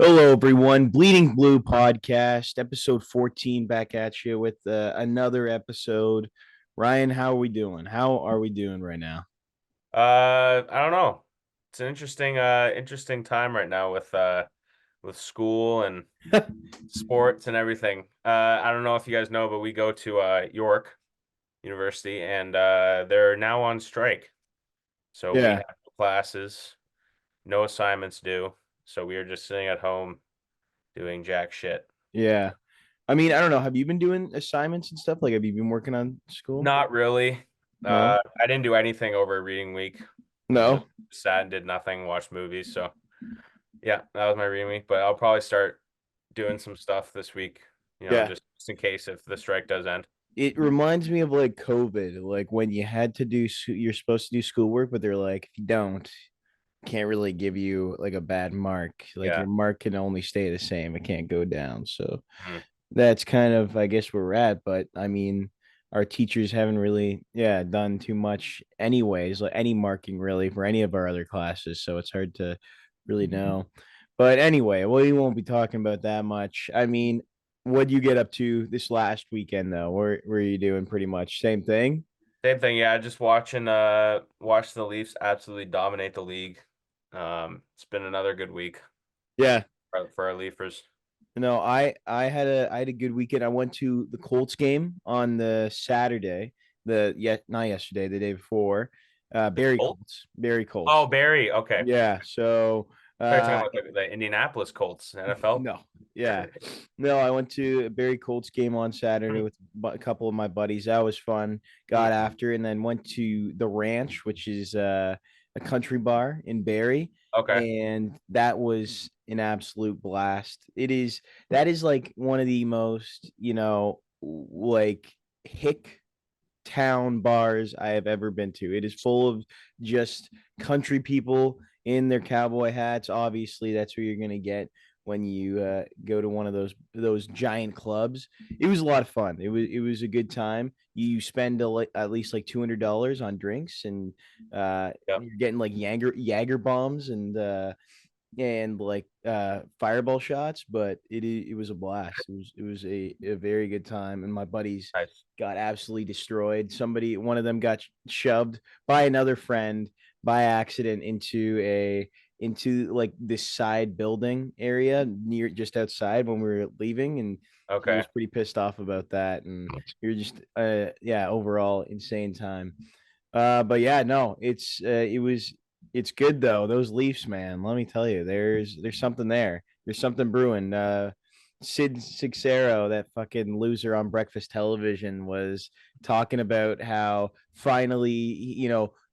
Hello, everyone. Bleeding Blue podcast, episode 14, back at you with another episode. Ryan, how are we doing? How are we doing right now? I don't know. It's an interesting time right now with school and sports and everything. I don't know if you guys know, but we go to York University and they're now on strike. So we Yeah, have no classes, no assignments due. So we are just sitting at home doing jack shit. yeah. I mean, I don't know. Have you been doing assignments and stuff? Like, have you been working on school? Not really. No, I didn't do anything over reading week. Just no. sat and did nothing, watched movies. So yeah, that was my reading week. But I'll probably start doing some stuff this week, Yeah. just in case if the strike does end. It reminds me of like COVID, like when you had to do, you're supposed to do schoolwork, but they're like, if you don't, can't really give you like a bad mark. Like Yeah. your mark can only stay the same. It can't go down. So, Mhm. that's kind of I guess where we're at. But I mean, our teachers haven't really done too much anyways, like any marking really for any of our other classes, so it's hard to really know. But anyway, we won't be talking about that much. I mean, what would you get up to this last weekend though? Where were you doing pretty much same thing? Same thing. Yeah, just watch the Leafs absolutely dominate the league. It's been another good week Yeah. for our Leafers. No, I had a good weekend. I went to the Colts game on the Saturday, the yet not yesterday, the day before. The Barry Colts? Colts, Barry Oh, Colts. Barry. Okay. Yeah. So, They're talking about the Indianapolis Colts, NFL. no, yeah, no. I went to a Barry Colts game on Saturday with a couple of my buddies. That was fun. Got after, and then went to the Ranch, which is a country bar in Barry, Okay. and that was an absolute blast. That is like one of the most like hick town bars I have ever been to. It is full of just country people in their cowboy hats. Obviously, that's where you're going to get when you go to one of those giant clubs. It was a lot of fun. It was a good time. You spend at least like $200 on drinks, and Yep. you're getting like Jager bombs and like fireball shots, but it was a blast. It was a very good time, and my buddies Nice. got absolutely destroyed. One of them got shoved by another friend by accident into like this side building area near just outside when we were leaving, and he Okay. was pretty pissed off about that, and you're just overall insane time. But yeah, no, it's good though. Those Leafs, man, let me tell you, there's something there. There's something brewing. Sid Sixero, that fucking loser on breakfast television, was talking about how finally,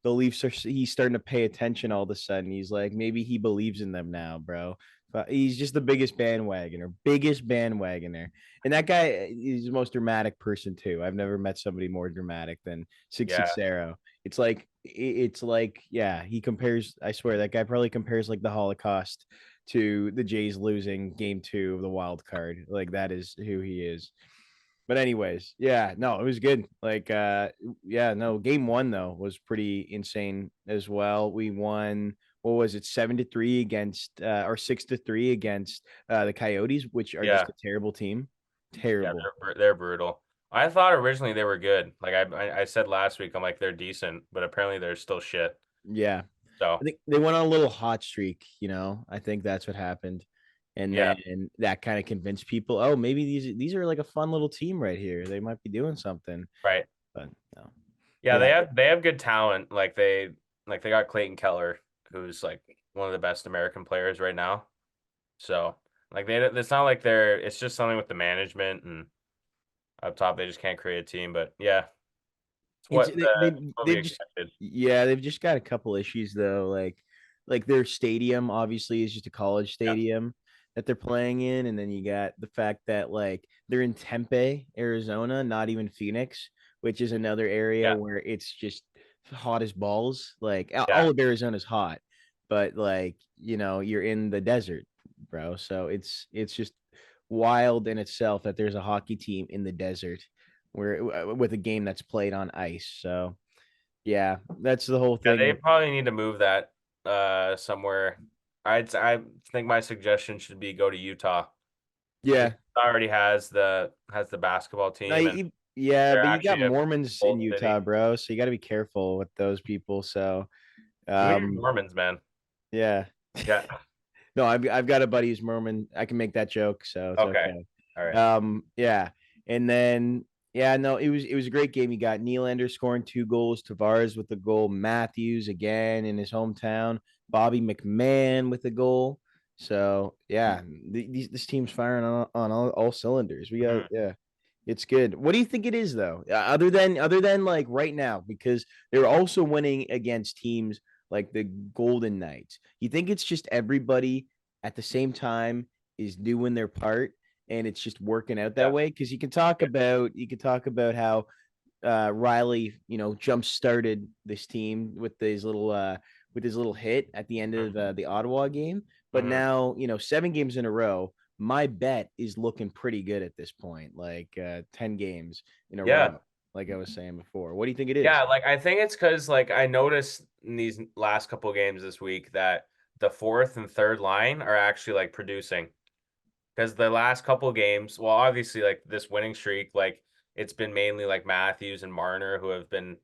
the Leafs he's starting to pay attention all of a sudden. He's like, maybe he believes in them now, bro. But he's just the biggest bandwagoner. And that guy is the most dramatic person too. I've never met somebody more dramatic than Sig Yeah. Sixero. It's like yeah, he compares. I swear that guy probably compares like the Holocaust to the Jays losing game 2 of the wild card. Like that is who he is. But anyways, yeah, no, it was good. Like yeah, no, game 1 though was pretty insane as well. We won, what was it, 7-3 against or 6-3 against the Coyotes, which are just Yeah. a terrible team. Yeah. Terrible. They're brutal. I thought originally they were good. Like I said last week, I'm like they're decent, but apparently they're still shit. Yeah. I So think they went on a little hot streak. I think that's what happened. And yeah. then that kind of convinced people, oh, maybe these are like a fun little team right here. They might be doing something. Right. But no. Yeah, Yeah. they have good talent. Like they got Clayton Keller, who's like one of the best American players right now. So like it's not like it's just something with the management and up top they just can't create a team. But yeah, It's what we they've just expected. yeah, they've just got a couple issues though. Like their stadium obviously is just a college Yeah, stadium that they're playing in, and then you got the fact that like they're in Tempe, Arizona, not even Phoenix, which is another area yeah, where it's just hot as balls. Like yeah. all of Arizona's hot, but like, you're in the desert, bro. So it's just wild in itself that there's a hockey team in the desert where with a game that's played on ice. So yeah, that's the whole Yeah, thing they with probably need to move that somewhere. I think my suggestion should be go to Utah because Yeah. Utah already has the basketball No, team, and yeah, they're but you got actually a Mormons in old city. Utah, bro. So you got to be careful with those people. So, We need um, Mormons, man. yeah. Yeah. No, I've got a buddy who's Mormon. I can make that joke, so it's Okay. okay. All right. Yeah, and then yeah, no, it was a great game. You got Nylander scoring 2 goals, Tavares with the goal, Matthews again in his hometown, Bobby McMahon with a goal. So yeah, this team's firing on all cylinders. We got Mhm. yeah, it's good. What do you think it is though? Other than like right now, because they're also winning against teams like the Golden Knights. You think it's just everybody at the same time is doing their part and it's just working out that Yeah. way? Because you can talk about how Riley, jump started this team with his little hit at the end of Mhm. the Ottawa game. But Mhm. now, 7 games in a row, my bet is looking pretty good at this point, like 10 games in a Yeah. row, like I was saying before. What do you think it is? Yeah, like I think it's because like I noticed in these last couple games this week that the fourth and third line are actually like producing. Because the last couple games, well, obviously like this winning streak, like it's been mainly like Matthews and Marner who have been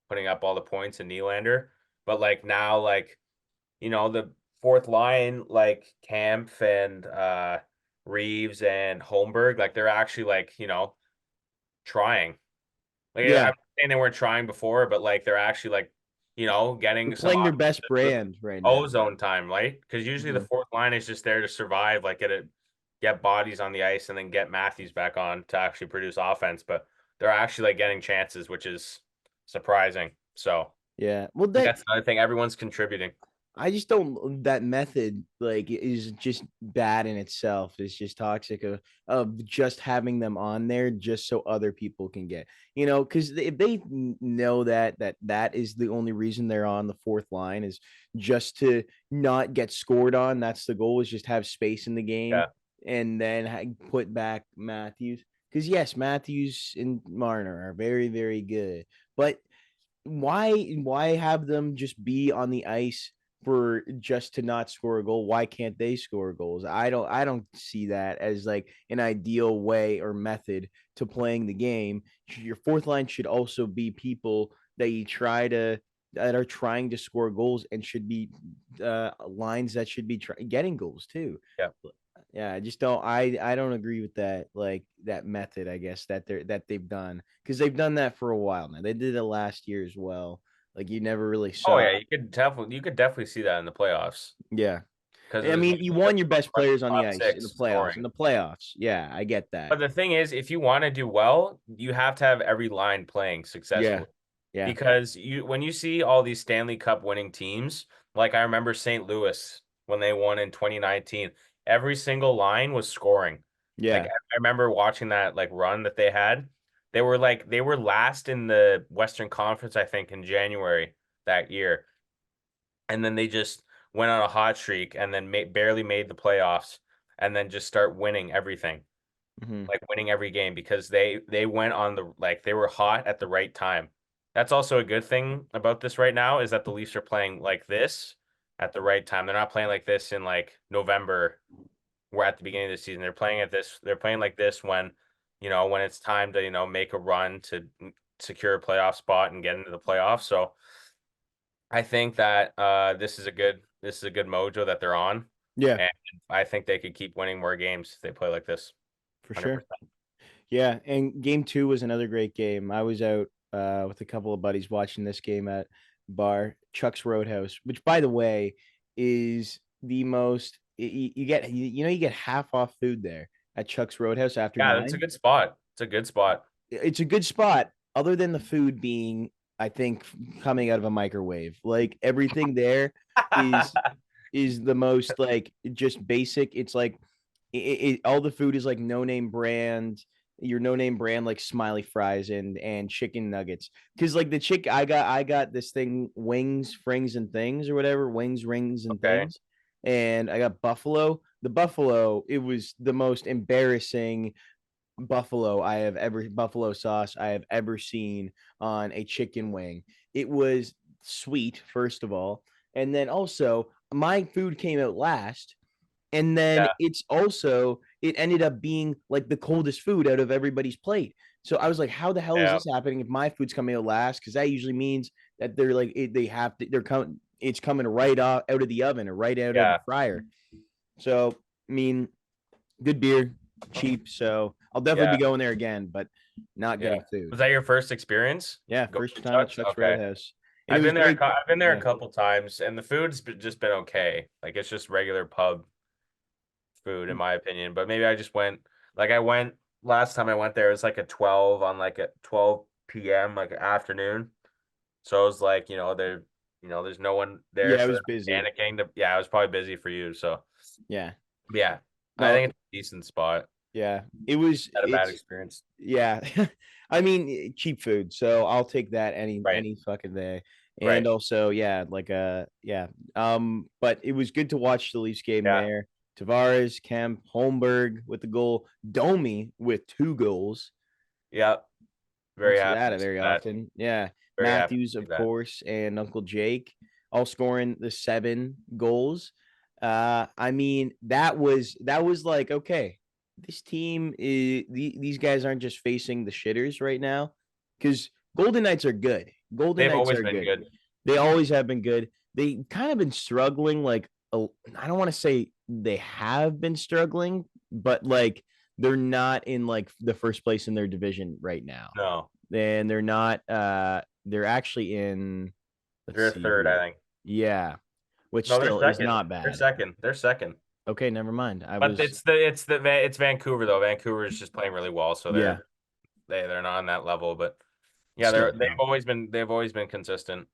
putting up all the points and Nylander. But like now, like, the fourth line, like Kampf and Reeves and Holmberg, like they're actually like, trying. Like I'm Yeah, not saying they weren't trying before, but like they're actually like, they're getting some playing their best brand right now. ozone time, right? Because usually the Mhm. fourth line is just there to survive, like get bodies on the ice and then get Matthews back on to actually produce offense. But they're actually like getting chances, which is surprising. So I Yeah. Well, think that's another thing. Everyone's contributing. I just don't that method like is just bad in itself. It's just toxic of just having them on there just so other people can get, because if they know that is the only reason they're on the fourth line is just to not get scored on. That's the goal, is just have space in the game Yeah. and then put back Matthews. Because yes, Matthews and Marner are very, very good, but why have them just be on the ice for just to not score a goal? Why can't they score goals? I don't see that as like an ideal way or method to playing the game. Your fourth line should also be people that are trying to score goals and should be lines that should be getting goals too. Yeah. Yeah, I just don't. I don't agree with that. Like that method, I guess they've done, because they've done that for a while now. They did it last year as well. Like you never really Oh saw. yeah, you could definitely see that in the playoffs Yeah, because it I was mean, you mainly the want your best players on the top ice in the six playoffs. scoring. In the playoffs, yeah, I get that. But the thing is, if you want to do well, you have to have every line playing Yeah, successfully. yeah, Because when you see all these Stanley Cup winning teams, like I remember St. Louis when they won in 2019, every single line was scoring. Like yeah. I remember watching that like run that they had. They were last in the Western Conference, I think, in January that year. And then they just went on a hot streak and then barely made the playoffs and then just start winning everything, Hmm. like winning every game because they went on the like they were hot at the right time. That's also a good thing about this right now is that the Leafs are playing like this at the right time. They're not playing like this in like November. We're at the beginning of the season. They're playing like this when it's time to, make a run to secure a playoff spot and get into the playoffs. So I think that this is a good mojo that they're on. Yeah, And I think they could keep winning more games if they play like this. for sure. 100%. Yeah, and game two was another great game. I was out with a couple of buddies watching this game at bar Chuck's Roadhouse, which, by the way, is the most you get half off food there at Chuck's Roadhouse after Yeah, that's a 9. good spot. It's a good spot. It's a good spot, other than the food being, I think, coming out of a microwave. Like everything there is is the most like just basic. It's like all the food is like no name brand, your no name brand, like smiley fries and chicken nuggets. Because like the chick I got this thing, wings, frings, and things, or whatever, wings, rings, and Okay. things. And I got buffalo. The buffalo, it was the most embarrassing buffalo sauce I have ever seen on a chicken wing. It was sweet, first of all, and then also my food came out last, and then Yeah, it ended up being like the coldest food out of everybody's plate. So I was like, how the hell is yeah, this happening if my food's coming out last? Because that usually means that they're like they have to they're coming it's coming right out of the oven or right out of the yeah, fryer. So I mean, good beer, cheap. So I'll definitely yeah, be going there again, but not yeah. getting food. Was that your first experience? Yeah, Go first to time at Chuck's? Chuck's Okay. Roadhouse, and it was great. I've been there a Yeah, couple times, and the just been okay. Like it's just regular pub food, in my opinion. But maybe I just went like I went last time I went there. It was like a 12 on like a 12 p.m. like afternoon. So it was like there's no one there, yeah, it so was they're busy. not panicking. Yeah, I was probably busy for you. So Yeah, yeah, I no, think it's a decent spot. yeah, it was. Had a bad It's experience. Yeah. I mean, cheap food, so I'll take that Right, any fucking day. And right. also, yeah, like yeah. But it was good to watch the Leafs game Yeah, there. Tavares, Kemp, Holmberg with the goal, Domi with 2 goals. yeah. Don't Very see happy that to see very that. often. Yeah. Very happy to Matthews, see of that. course, and Uncle Jake all scoring the 7 goals. I mean, that was like, okay, this team is these guys aren't just facing the shitters right now. Because Golden Knights are good. Golden They've Knights always are been good. good. They always have been good. They kind of been struggling, like I don't want to say they have been struggling, but like they're not in like the first place in their division right now, No, and they're actually in, let's they're see third, I here. think. Yeah, which No, they're still is second. not They're bad. second. They're second. Okay, never mind. I But was it's Vancouver though. Vancouver is just playing really well, so Yeah, they're not on that level. But yeah, still no. they've always been consistent.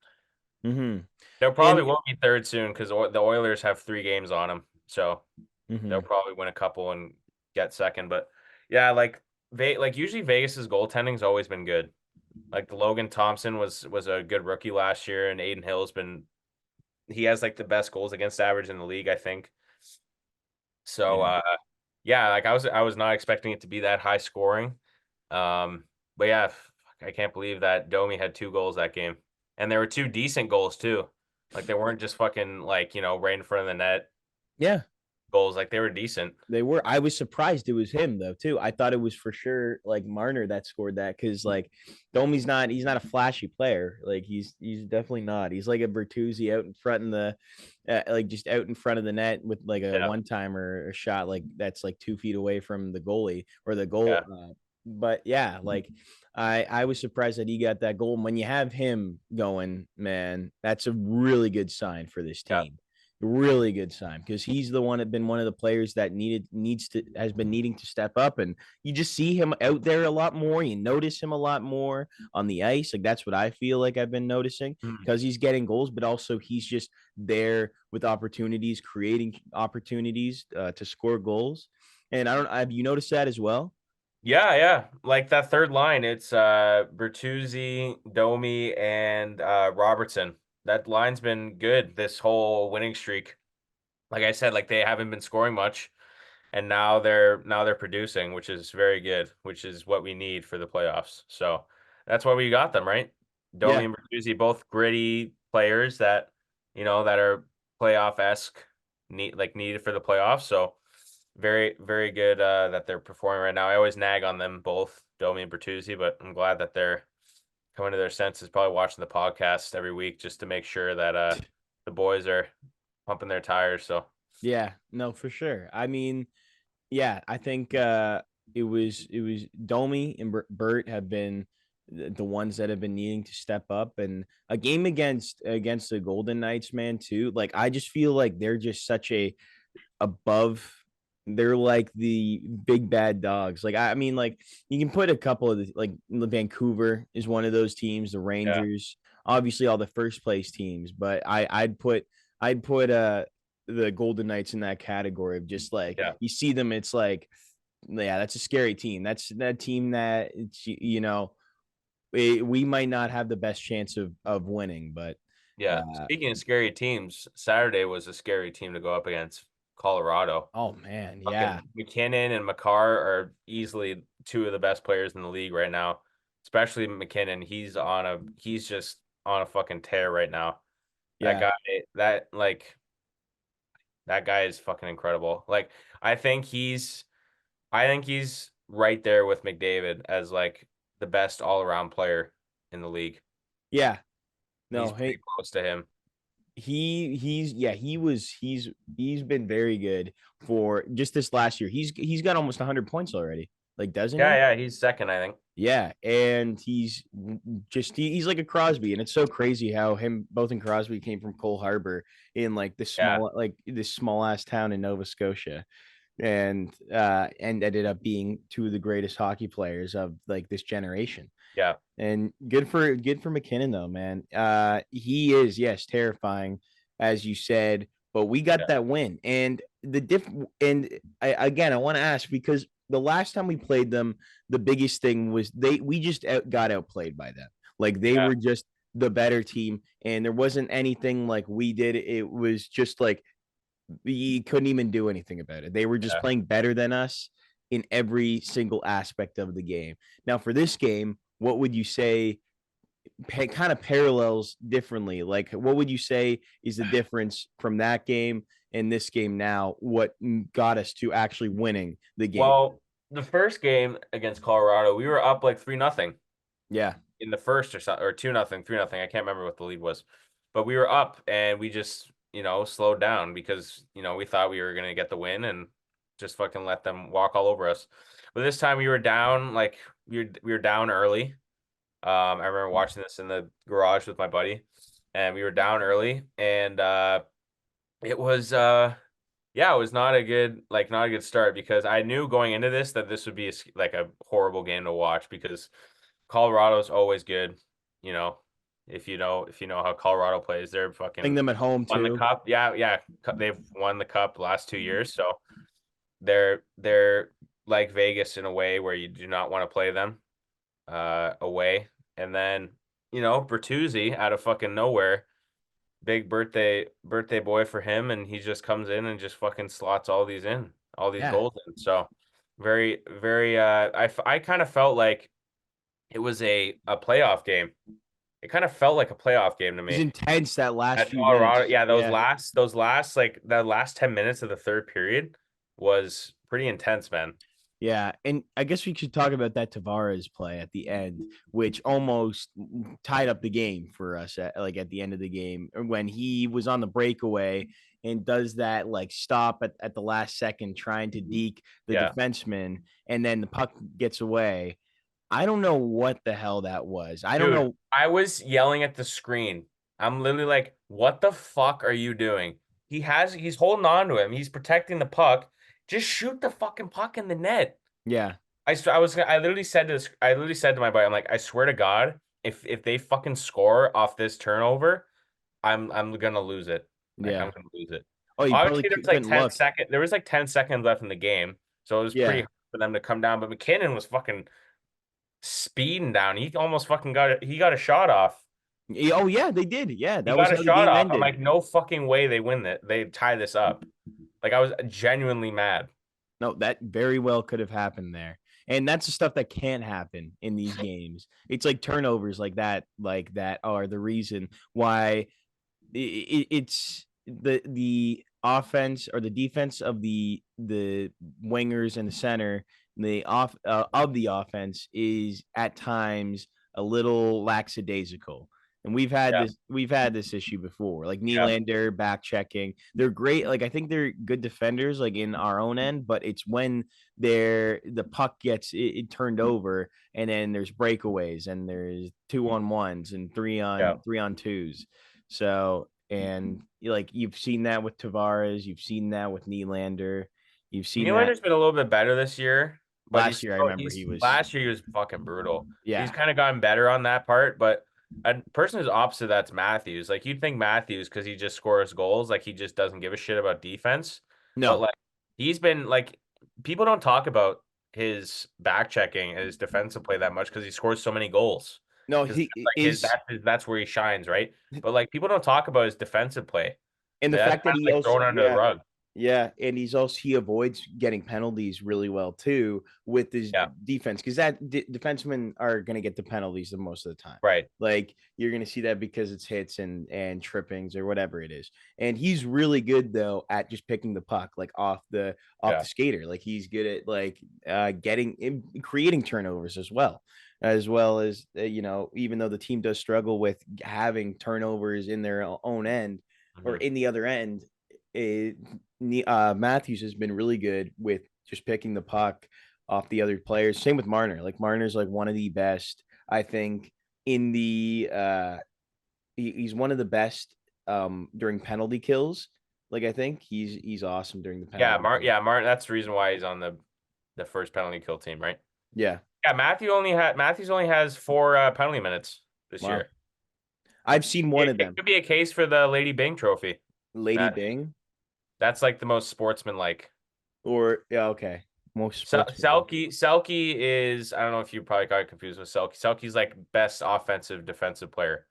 Mm-hmm. They'll probably And will be third soon because the Oilers have 3 games on them, so they'll mm-hmm. probably win a couple and get second. But yeah, like usually Vegas's goaltending's always been good. Like the Logan Thompson was a good rookie last year, and Aiden Hill's been he has like the best goals against average in the league, I think. So Yeah, yeah, like I was not expecting it to be that high scoring. But yeah, I can't believe that Domi had 2 goals that game. And there were 2 decent goals too. Like they weren't just fucking like, right in front of the net yeah. goals. Like they were decent. They were. I was surprised it was him though too. I thought it was for sure like Marner that scored that, because like Domi's not. He's not a flashy player. Like he's definitely not. He's like a Bertuzzi out in front in the like just out in front of the net with like a Yeah, one timer or shot like that's like 2 feet away from the goalie or the yeah, goal. But yeah, like I was surprised that he got that goal. And when you have him going, man, that's a really good sign for this yeah. team. Really good sign, because he's the one that been one of the players that needs to has been needing to step up, and you just see him out there a lot more. You notice him a lot more on the ice. Like that's what I feel like I've been noticing, Mhm. because he's getting goals, but also he's just there with opportunities, creating opportunities to score goals. And I don't have you noticed that as well? Yeah, yeah. Like that third line, it's Bertuzzi, Domi, and Robertson. That line's been good this whole winning streak. Like I said, like they haven't been scoring much. And now they're producing, which is very good, which is what we need for the playoffs. So that's why we got them, right? Domi Yeah, and Bertuzzi, both gritty players that that are playoff esque, needed for the playoffs. So very very good that they're performing right now. I always nag on them both, Domi and Bertuzzi, but I'm glad that they're coming to their senses. Probably watching the podcast every week just to make sure that the boys are pumping their tires. So yeah, no, for sure. I mean, yeah, I think it was Domi and Bert have been the ones that have been needing to step up, and a game against the Golden Knights, man, too. Like I just feel like they're just such a above. They're like the big bad dogs. Like I mean, like you can put a couple of like Vancouver is one of those teams. The yeah, Rangers, obviously, all the first place teams. But I'd put the Golden Knights in that category of just like yeah. you see them. It's like yeah, that's a scary team. That's that team that we might not have the best chance of winning, but Yeah. uh, Speaking of scary teams, Saturday was a scary team to go up against Colorado. oh man, yeah, Fucking McKinnon and McCarr are easily 2 of the best players in the league right now. Especially McKinnon. He's just on a fucking tear right now. That yeah. guy, that like That guy is fucking incredible. Like I think he's I think he's right there with McDavid as like the best all around player in the league. Yeah. He's No, pretty hey, close to him. he's yeah, he's been very good for just this last year. He's got almost 100 points already. Like, doesn't Yeah, he? yeah, he's second, I think. Yeah, and he's like a Crosby, and it's so crazy how him both and Crosby came from Cole Harbor in Yeah, like this small ass town in Nova Scotia, and ended up being two of the greatest hockey players of like this generation. yeah, And good for McKinnon though, man. He is, yes, terrifying, as you said, but we got yeah, that win. And the diff and I want to ask because the last time we played them, the biggest thing was we just got outplayed by them. Like they yeah, were just the better team, and there wasn't anything like we did. It was just like we couldn't even do anything about it. They were just yeah. playing better than us in every single aspect of the game. Now, for this game, what would you say kind of parallels differently? Like, what would you say is the difference from that game and this game now? What got us to actually winning the game? Well, the first game against Colorado, we were up like 3-0 Yeah. in the first or something, or 2-0, 3-0. I can't remember what the lead was. But we were up and we just, slowed down because, we thought we were gonna get the win and just fucking let them walk all over us. But this time we were down, like we were down early. I remember watching this in the garage with my buddy, and we were down early, and it was yeah, it was not a good start because I knew going into this that this would be like a horrible game to watch because Colorado's always good, you know. If you know how Colorado plays, they're Playing fucking them at home won the too. cup. Yeah, yeah, they've won the cup the last 2 years, so they're like Vegas in a way where you do not want to play them away. And then, Bertuzzi out of fucking nowhere, big birthday boy for him, and he just comes in and just fucking slots all these Yeah. goals in. So very, very I kind of felt like it was a playoff game. It kind of felt like a playoff game to It was me. intense that last At few Colorado, minutes. yeah, Yeah. those last like the last 10 minutes of the third period was pretty intense, man. Yeah, and I guess we should talk about that Tavares play at the end, which almost tied up the game for us at the end of the game when he was on the breakaway and does that like stop at the last second trying to deke the Yeah. defenseman and then the puck gets away. I don't know what the hell that was. I don't Dude, know. I was yelling at the screen. I'm literally like, what the fuck are you doing? He's holding on to him. He's protecting the puck. Just shoot the fucking puck in the net. Yeah, I literally said to my buddy, I'm like, I swear to God, if they fucking score off this turnover, I'm gonna lose it. Like I'm yeah. gonna lose it. Oh, you probably Obviously, couldn't look. there was like 10 seconds left in the game, so it was pretty Yeah. hard for them to come down. But McKinnon was fucking speeding down. He got a shot off. Oh yeah, they did. Yeah, He that was got a how the shot game off. I'm ended. like, no fucking way they win that. They tie this up. Like I was genuinely mad. No, that very well could have happened there. And that's the stuff that can't happen in these games. It's like turnovers like that are the reason why it's the offense or the defense of the wingers and the center the off of the offense is at times a little lackadaisical. And Yeah, we've had this issue before, like yeah, Nylander back checking. They're great. Like I think they're good defenders, like in our own end, but it's when the puck gets it turned over, and then there's breakaways, and there's 2-on-1s and yeah. 3-on-2s. So and like you've seen that with Tavares, you've seen that with Nylander, you've seen that Nylander's been a little bit better this year, but last year. I remember he he's was, last year he was fucking brutal. He's yeah, kind of gotten better on that part, but a person who's opposite that's Matthews. Like you'd think Matthews because he just scores goals, like he just doesn't give a shit about defense. But no, like he's been like people don't talk about his back checking and his defensive play that much because he scores so many goals. no, Because he like is, that's where he shines, right? But like people don't talk about his defensive play. and the That's fact kind that of he like also, thrown under the yeah, rug. Yeah, and he avoids getting penalties really well too with his Yeah, defense because defensemen are going to get the penalties the most of the time. right. Like you're going to see that because it's hits and trippings or whatever it is. And he's really good though at just picking the puck like off the Yeah. skater. Like he's good at like creating turnovers as well as even though the team does struggle with having turnovers in their own end or Mhm. in the other end. It, Matthews has been really good with just picking the puck off the other players. Same with Marner. Like Marner's like one of the best, I think, in the he's one of the best during penalty kills. Like I think he's awesome during the Yeah, penalty kills. Martin. That's the reason why he's on the first penalty kill team, right? Yeah. Yeah, Matthews only has 4 penalty minutes this Wow. year, I've which seen one of it them. could be a case for the Lady Bing Trophy. Lady Matt, Bing that's like the most sportsmanlike. or yeah, okay. Most sportsmen. Selke is, I don't know if you probably got confused with Selke. Selke's like best offensive defensive player.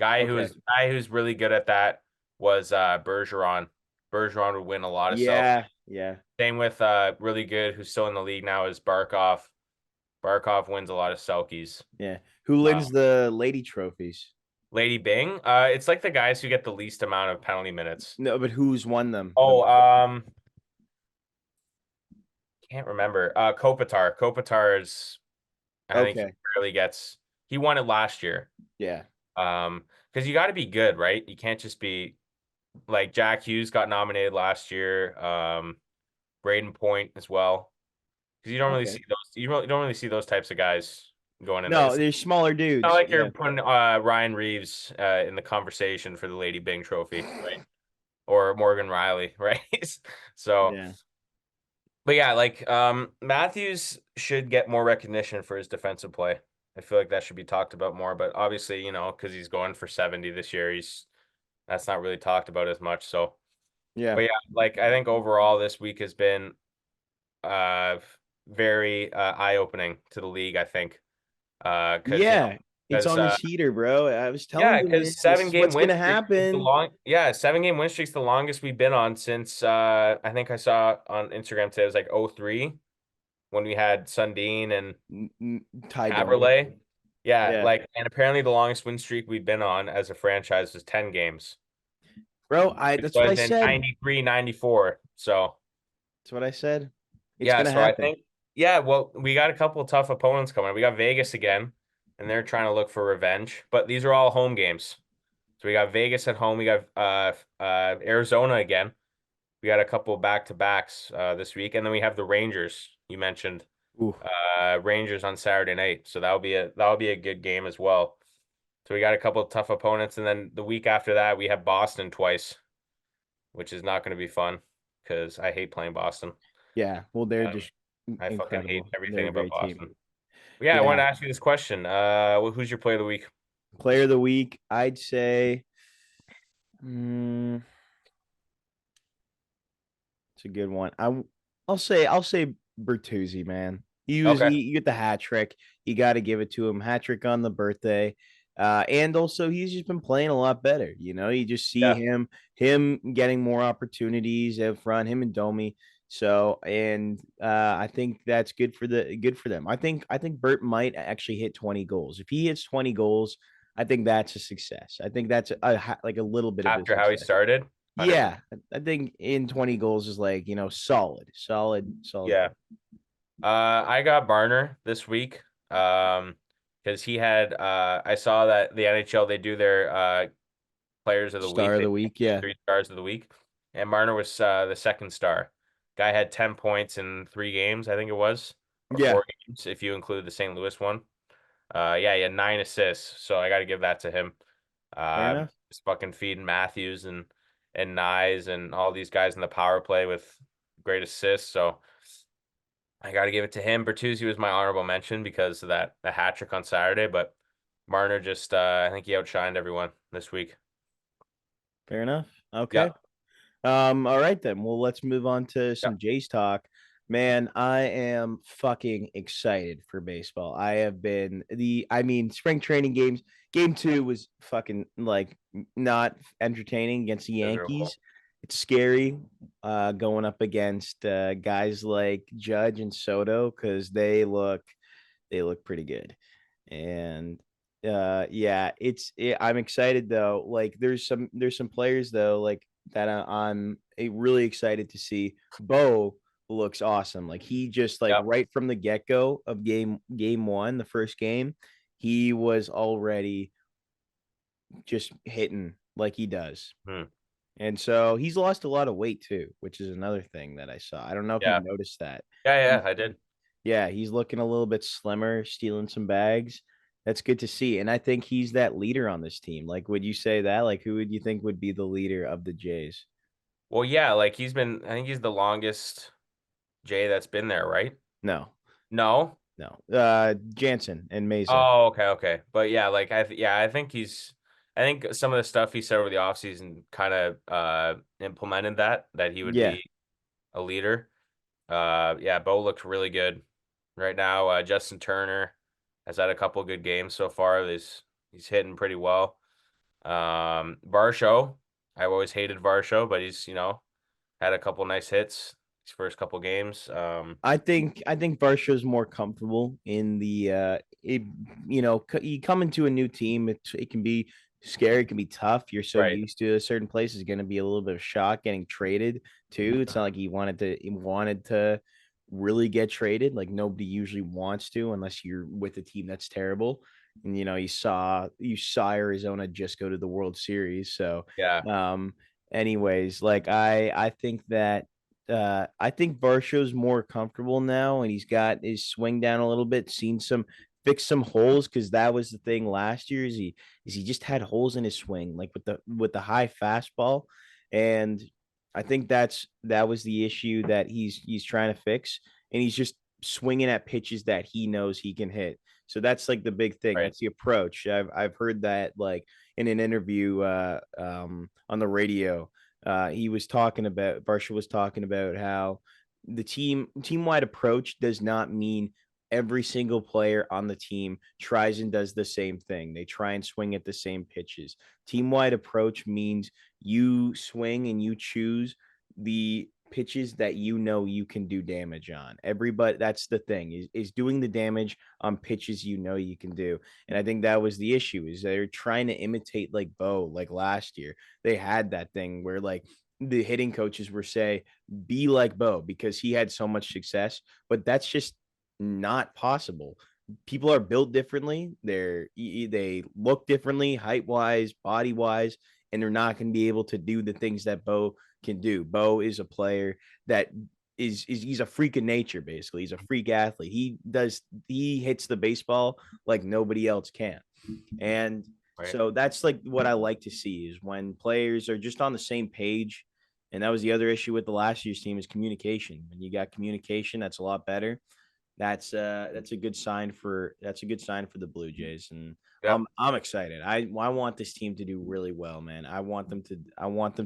Okay. Guy who's really good at that was Bergeron. Bergeron would win a lot of Selke. Yeah, yeah, Same with really good who's still in the league now is Barkov. Barkov wins a lot of Selkies. yeah. Who Uh, wins the lady trophies? Lady Bing, it's like the guys who get the least amount of penalty minutes. No, but who's won them the Oh, most? can't remember. Kopitar. Kopitar's I think he Okay. barely gets. He won it last year. Yeah. Because you got to be good, right? You can't just be like Jack Hughes got nominated last year. Braden Point as well. Because you don't really Okay. see those. You don't really see those types of guys going in there. No, It's there's smaller not dudes. like Yeah. you're putting Ryan Reeves in the conversation for the Lady Bing Trophy, right? Or Morgan Riley, right? So, Yeah. but yeah, like Matthews should get more recognition for his defensive play. I feel like that should be talked about more, but obviously, because he's going for 70 this year, he's that's not really talked about as much. So, Yeah. but yeah, like I think overall this week has been uh very eye-opening to the league, I think. Because Yeah. It's because on this heater, bro. I was telling yeah, you, man, because this seven is game what's win gonna streak is the happen. long yeah, 7 game win streak's the longest we've been on since I think I saw on Instagram today it was like 03 when we had Sundin and Ty Domi. Haberle. Yeah, Yeah. like and apparently the longest win streak we've been on as a franchise was 10 games. Bro, I Which that's what I was in said. 93, 94. So That's what I said. It's yeah, gonna so I happen. think yeah, well, we got a couple of tough opponents coming. We got Vegas again, and they're trying to look for revenge. But these are all home games. So we got Vegas at home. We got Arizona again. We got a couple back to backs this week, and then we have the Rangers. You mentioned Ooh. Rangers on Saturday night, so that'll be a good game as well. So we got a couple of tough opponents, and then the week after that we have Boston twice, which is not going to be fun because I hate playing Boston. Yeah. Well, they're Um, just I fucking hate incredible. They're everything a about great team. Boston. But yeah, I wanted Yeah. to ask you this question. Who's your player of the week? Player of the week, I'd say. mm, It's a good one. I'll say Bertuzzi, man. Okay. He get the hat trick. You got to give it to him. Hat trick on the birthday. And also he's just been playing a lot better. You just see Yeah. him getting more opportunities up front, him and Domi. So, and I think that's good for them. I think Bert might actually hit 20 goals. If he hits 20 goals, I think that's a success. I think that's like a little bit of a After how he success. started, 100%. Yeah, I think in 20 goals is like, solid, solid, solid. Yeah. I got Barner this week. Because he had I saw that the NHL they do their players of the Star week. of They the pick week. Yeah. 3 stars of the week. And Marner was the second star. Guy had 10 points in 3 games, I think it was, or Yeah. 4 games if you include the St. Louis one. Yeah, he had 9 assists, so I got to give that to him. Fair enough. Just fucking feeding Matthews and Nyes and all these guys in the power play with great assists. So I got to give it to him. Bertuzzi was my honorable mention because of that the hat trick on Saturday, but Marner just I think he outshined everyone this week. Fair enough. Yeah, Okay. All right then. Well, let's move on to yeah, some Jays talk. Man, I am fucking excited for baseball. Spring training games. Game 2 was fucking like not entertaining against the miserable. Yankees. it's scary going up against guys like Judge and Soto because they look pretty good. And yeah, I'm excited though. Like there's some players though like that I'm really excited to see. Bo looks awesome. Like he just like Yep. right from the get-go of game 1, the first game, he was already just hitting like he does. Hmm. And so he's lost a lot of weight too, which is another thing that I saw. I don't know if Yeah. you've noticed that. Yeah, I did. Yeah, he's looking a little bit slimmer, stealing some bags. That's good to see, and I think he's that leader on this team. Like, would you say that? Like, who would you think would be the leader of the Jays? Well, yeah, like I think he's the longest Jay that's been there, right? No, No. no. Jansen and Mesa. Oh, okay. But yeah, like I think some of the stuff he said over the offseason kind of implemented that he would Yeah, be a leader. Yeah, Bo looks really good right now. Justin Turner has had a couple good games so far. He's hitting pretty well. Varsho, I've always hated Varsho, but he's, had a couple nice hits his first couple games. I think Varsho's more comfortable in you come into a new team. It can be scary, it can be tough. You're so Right. used to a certain place. It's going to be a little bit of shock getting traded too. It's not like he wanted to really get traded. Like nobody usually wants to unless you're with a team that's terrible. And you saw Arizona just go to the World Series. So Yeah. um anyways, like I think Varsho's more comfortable now, and he's got his swing down a little bit, fixed some holes because that was the thing last year. Is he just had holes in his swing, like with the high fastball, and I think that was the issue that he's trying to fix, and he's just swinging at pitches that he knows he can hit. So that's like the big thing. Right. That's the approach. I've heard that like in an interview on the radio he was talking about Barsha was talking about how the team-wide approach does not mean every single player on the team tries and does the same thing. They try and swing at the same pitches. Team-wide approach means you swing and you choose the pitches that you know you can do damage on. Everybody, that's the thing, is doing the damage on pitches you know you can do. And I think that was the issue, is they're trying to imitate like Bo, like last year they had that thing where like the hitting coaches were say be like Bo because he had so much success, but that's just not possible. People are built differently. They look differently, height wise, body wise, and they're not going to be able to do the things that Bo can do. Bo is a player that is he's a freak of nature. Basically, he's a freak athlete. He hits the baseball like nobody else can, and Right. so that's like what I like to see is when players are just on the same page. And that was the other issue with the last year's team is communication. When you got communication, that's a lot better. That's a good sign for the Blue Jays, and Yep. I'm excited. I want this team to do really well, man. I want them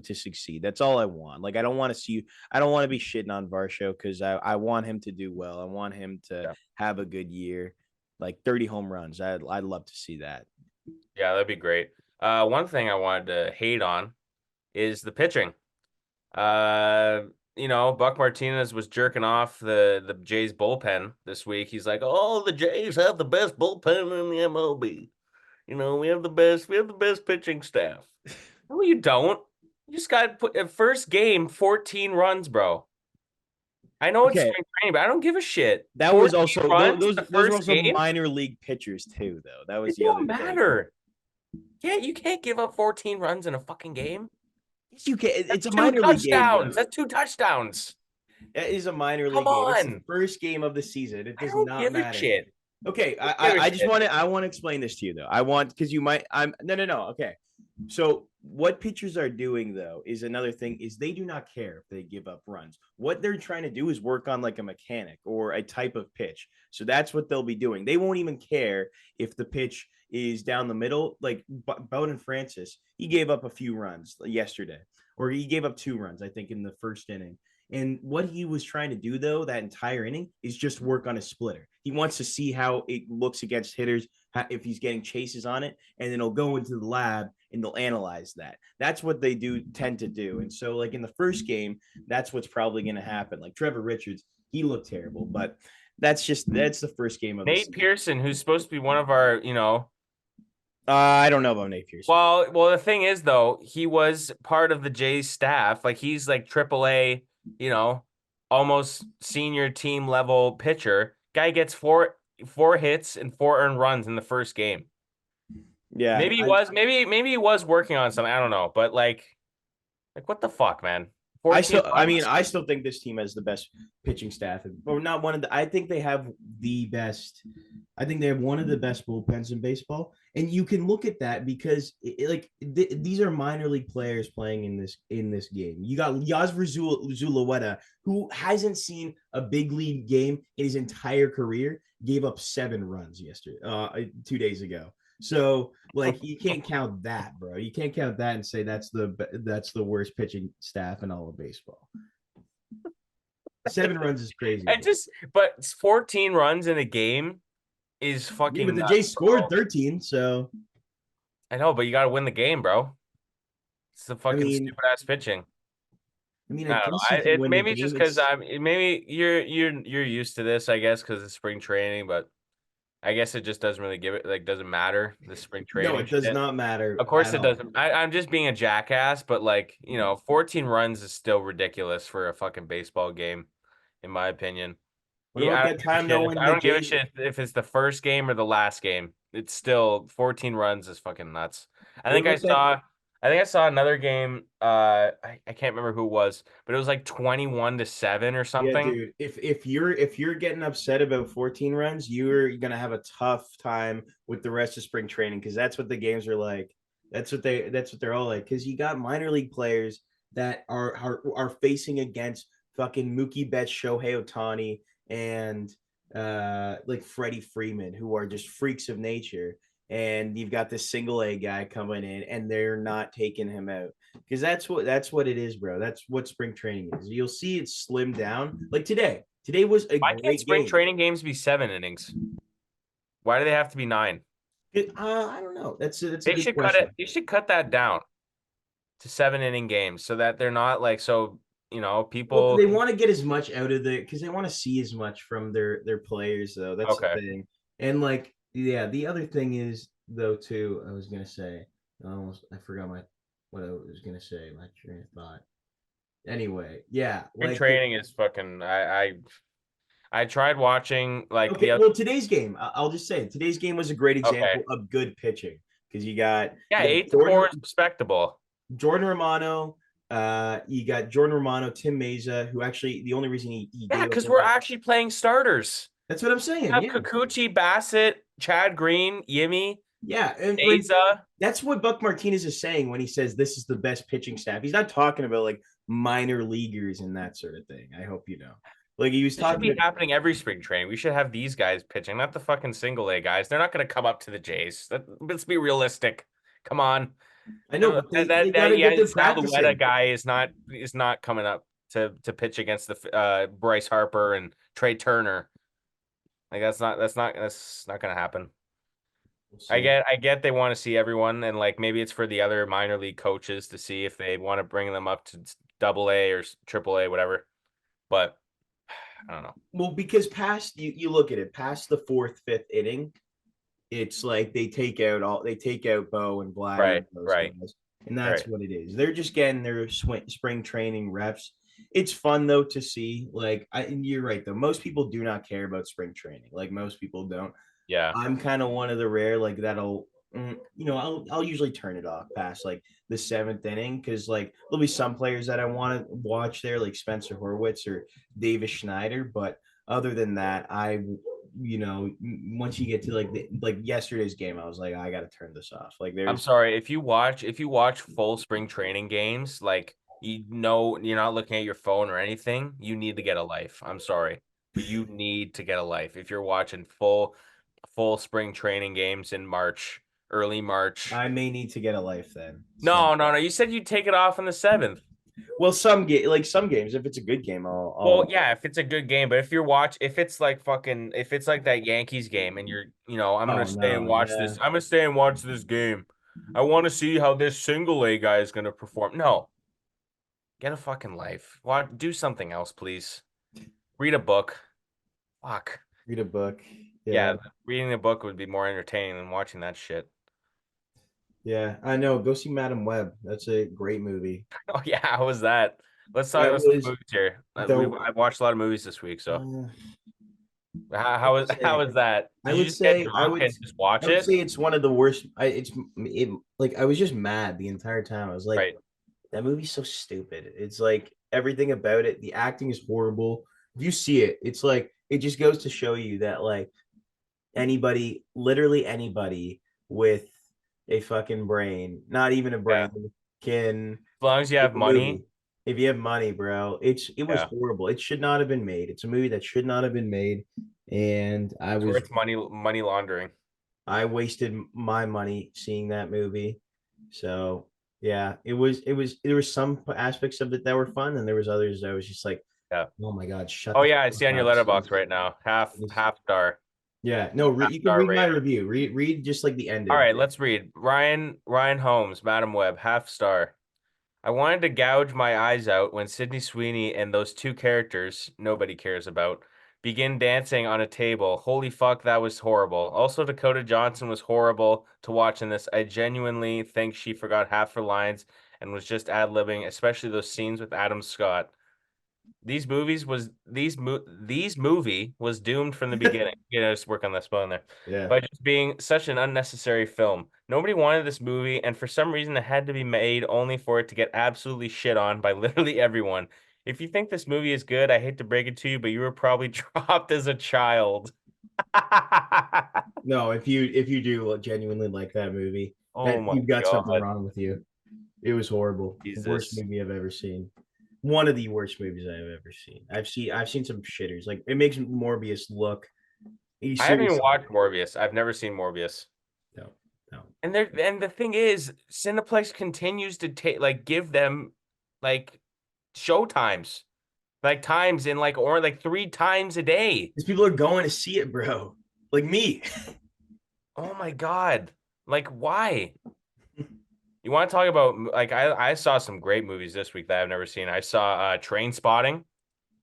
to succeed. That's all I want. Like I don't want to be shitting on Varsho because I want him to do well. I want him to Yeah. have a good year, like 30 home runs. I'd love to see that. Yeah, that'd be great. One thing I wanted to hate on is the pitching. Uh, Buck Martinez was jerking off the Jays bullpen this week. He's like, "Oh, the Jays have the best bullpen in the MLB. We have the best pitching staff." No, you don't. You just got put at first game 14 runs, bro. I know it's Okay, spring training, but I don't give a shit. that was 14 also runs those the those were first also game? minor league pitchers too, though. That was It the other don't thing. matter. Yeah, you can't give up 14 runs in a fucking game. Yes, you can. It's That's a two minor league game, touchdowns. though. That's two touchdowns. It is a minor Come league game. It's the on. first game of the season. It I does don't not give a matter. shit. Okay, I don't give a I just shit. want to explain this to you though. I want because you might I'm no. Okay. So what pitchers are doing though is another thing is they do not care if they give up runs. What they're trying to do is work on like a mechanic or a type of pitch. So that's what they'll be doing. They won't even care if the pitch is down the middle. Like Bowden Francis, he gave up a few runs yesterday, or he gave up 2 runs, I think, in the first inning. And what he was trying to do, though, that entire inning is just work on his splitter. He wants to see how it looks against hitters, if he's getting chases on it, and then he'll go into the lab and they'll analyze that. That's what they do tend to do. And so, like in the first game, that's what's probably going to happen. Like Trevor Richards, he looked terrible, but that's the first game of the Nate season. Pearson, who's supposed to be one of our, I don't know about Nate Pearson. well, the thing is though, he was part of the Jays staff. Like he's like AAA, you know, almost senior team level pitcher. Guy gets four hits and 4 earned runs in the first game. Yeah, Maybe he was working on something. I don't know, but like what the fuck, man? 14 I mean, runs. I still think this team has the best pitching staff, or not one of the. I think they have the best. I think they have one of the best bullpens in baseball, and you can look at that because these are minor league players playing in this game. You got Yasver Zulueta, who hasn't seen a big league game in his entire career, gave up 7 runs yesterday, 2 days ago. So like you can't count that, bro. You can't count that and say that's the worst pitching staff in all of baseball. 7 runs is crazy. But 14 runs in a game is Yeah, but fucking the nuts, Jays scored bro. 13, so I know, but you got to win the game, bro. It's the I fucking mean, stupid ass pitching. I I don't know. guess you can It win the maybe it's just game. because It's maybe you're used to this, I guess, because it's spring training. But I guess it just doesn't really give it doesn't matter the spring no, training it does shit. not matter Of course at it all. doesn't. I'm just being a jackass, but 14 runs is still ridiculous for a fucking baseball game, in my opinion. What Yeah, about I don't that give a time shit though if when I the don't give a Jays? shit if it's the first game or the last game. It's still 14 runs is fucking nuts. I What think I about that? saw another game. I can't remember who it was, but it was like 21-7 or Yeah, something. dude. If you're getting upset about 14 runs, you're gonna have a tough time with the rest of spring training because that's what the games are like. That's what they're all like. Because you got minor league players that are facing against fucking Mookie Betts, Shohei Ohtani, and like Freddie Freeman, who are just freaks of nature. And you've got this single A guy coming in, and they're not taking him out because that's what it is, bro. That's what spring training is. You'll see it slim down. Like today. Today was a Why can't great spring game. training games be 7 innings? Why do they have to be 9? I don't know. That's a good It. question. They should cut that down to 7 inning games so that they're not like so. Well, People. they want to get as much out of the because they want to see as much from their players, though. That's the Okay. thing. And like, yeah, the other thing is though too. I was gonna say, I forgot what I was gonna say. My train of thought. Anyway, yeah, Spring like training is fucking. I tried watching like the okay, other. well, today's game, I'll just say today's game was a great Okay. example of good pitching because you got Yeah, you got 8-4 is respectable. Jordan Romano, you got Jordan Romano, Tim Meza, who actually the only reason he Yeah, gave up because a we're lot. actually playing starters. That's what I'm We saying. have Yeah, Kikuchi, Bassett, Chad Green, Yimmy, yeah, and like Daza. that's what Buck Martinez is saying when he says this is the best pitching staff. He's not talking about like minor leaguers and that sort of thing. I hope you know. Like he was This should talking be about. happening every spring training. We should have these guys pitching, not the fucking single A guys. They're not going to come up to the Jays. Let's be realistic. Come on. I know, but they got to get Yeah, their Salueta practicing. guy is not coming up to pitch against the Bryce Harper and Trey Turner. Like that's not gonna happen. We'll I see. get I get they want to see everyone and like maybe it's for the other minor league coaches to see if they want to bring them up to double A or triple A, whatever. But I don't know. Well, because past you look at it past the fourth, fifth inning, it's like they take out Bo and Vladdy and Right, those right, guys, and that's right. what it is. They're just getting their spring training reps. It's fun though to see. Like you're right though. Most people do not care about spring training. Like most people don't. Yeah. I'm kind of one of the rare like that'll I'll usually turn it off past like the seventh inning because like there'll be some players that I want to watch there like Spencer Horwitz or Davis Schneider, but other than that, once you get to like yesterday's game, I was like I got to turn this off. Like I'm there's sorry, if you watch full spring training games, like you're not looking at your phone or anything, you need to get a life. I'm sorry. But you need to get a life. If you're watching full spring training games in March, early March. I may need to get a life then. So No, no, no. You said you'd take it off on the 7th. well, some games if it's a good game, Well, I'll yeah, if it's a good game, but if it's like that Yankees game and I'm gonna oh stay and no watch yeah. this. I'm gonna stay and watch this game. I want to see how this single A guy is gonna perform. No, get a fucking life. Do something else, please. Read a book. Fuck. Read a book. Yeah. Yeah, reading a book would be more entertaining than watching that shit. Yeah. I know. Go see Madam Web. That's a great movie. Oh yeah, how was that? That Let's talk was movies here. the I've watched a lot of movies this week, so uh, how was how say was that? I Did you would just get say drunk and just watch I would it? say it's one of the worst. Like I was just mad the entire time. I was like, Right. that movie's so stupid. It's like everything about it. The acting is horrible. If you see it, it's like it just goes to show you that like anybody, literally anybody with a fucking brain, not even a Yeah. brain, can As long as you make have a money. movie. If you have money, bro, it was Yeah. horrible. It should not have been made. It's a movie that should not have been made, and Or it's money laundering. I wasted my money seeing that movie. So yeah, it was there was some aspects of it that were fun, and there was others that was just like, Yeah. oh my god, shut Oh the yeah, I fuck see on your up. letterbox right now. Half star. Yeah, no, Half you can star read my rating. review. Read just like the All ending. right, let's read. Ryan Holmes, Madam Web, half star. I wanted to gouge my eyes out when Sydney Sweeney and those two characters nobody cares about begin dancing on a table. Holy fuck, that was horrible. Also, Dakota Johnson was horrible to watch in this. I genuinely think she forgot half her lines and was just ad-libbing, especially those scenes with Adam Scott. These movie was doomed from the beginning. You know, just work on that spelling there. Yeah. By just being such an unnecessary film. Nobody wanted this movie, and for some reason it had to be made only for it to get absolutely shit on by literally everyone. If you think this movie is good, I hate to break it to you, but you were probably dropped as a child. No, if you do genuinely like that movie, Oh that my you've got something God. wrong with you. It was horrible. The worst Jesus. movie I've ever seen. One of the worst movies I've ever seen. I've seen some shitters. Like it makes Morbius look. You I haven't even seriously watched Morbius. I've never seen Morbius. no, no. And the thing is, Cineplex continues to take give them like show times. Like times in or like 3 times a day. These people are going to see it, bro. Like me. Oh my God. Like why? You want to talk about I saw some great movies this week that I've never seen. I saw Train Spotting.